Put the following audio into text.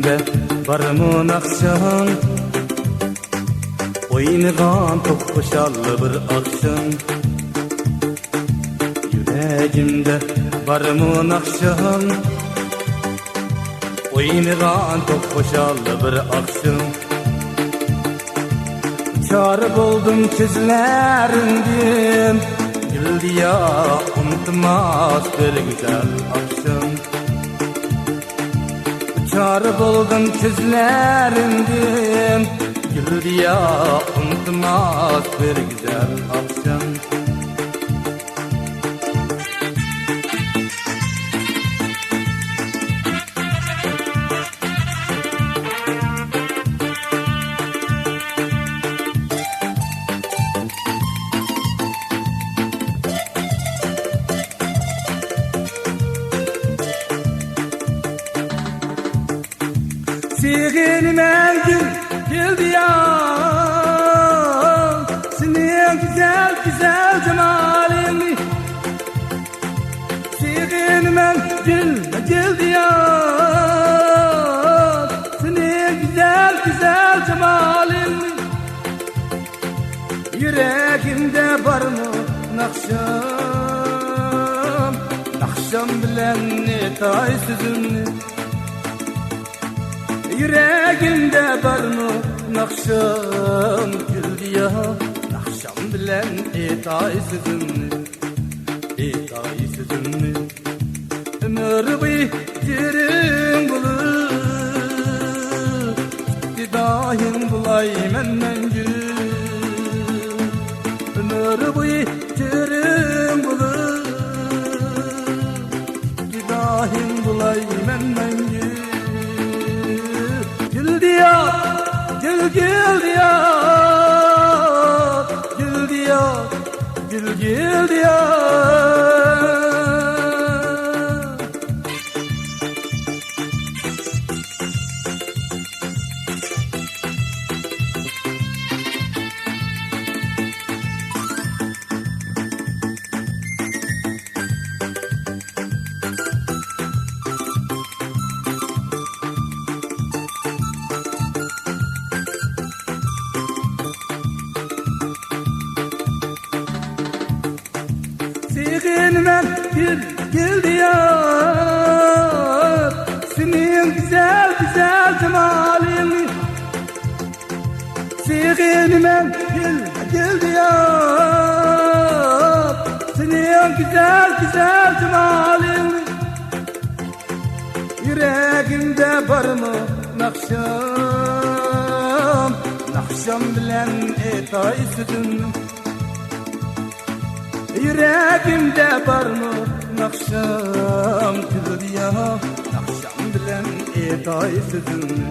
Yüreğimde barımın akşam, oynagan toqquşallı bir akşam. Yüreğimde barımın akşam, oynagan toqquşallı bir akşam. Çare buldum gözlerinden, güldü ya unutmaz bir güzel akşam. Çare buldum gözlerinden, güldü ya unutmaz bir güzel akşam. Siğinime geldi ya, senin güzel güzel cemalini. Siğinime geldi ya, senin güzel güzel cemalini. Yüreğimde var mı nakşam, nakşam bilen netay sözümni. Yüreğimde var mı nakşam, güldü ya nakşam bilen etay sözümni, etay sözümni. Ömür boyu derin bulur, didayın bulay menden gül. Ömür boyu derin bulur, didayın bulay menden gül. Güldü ya, güldü ya, güldü ya, güldü ya. Siğinime geldi ya, senin güzel güzel cemalini. Siğinime geldi ya, senin güzel güzel cemalini. Yüreğimde var mı nakşam, nakşam bilen etay sözümni. Yüreğimde var mı nakşam, güldü ya nakşam bilen etay sözümni.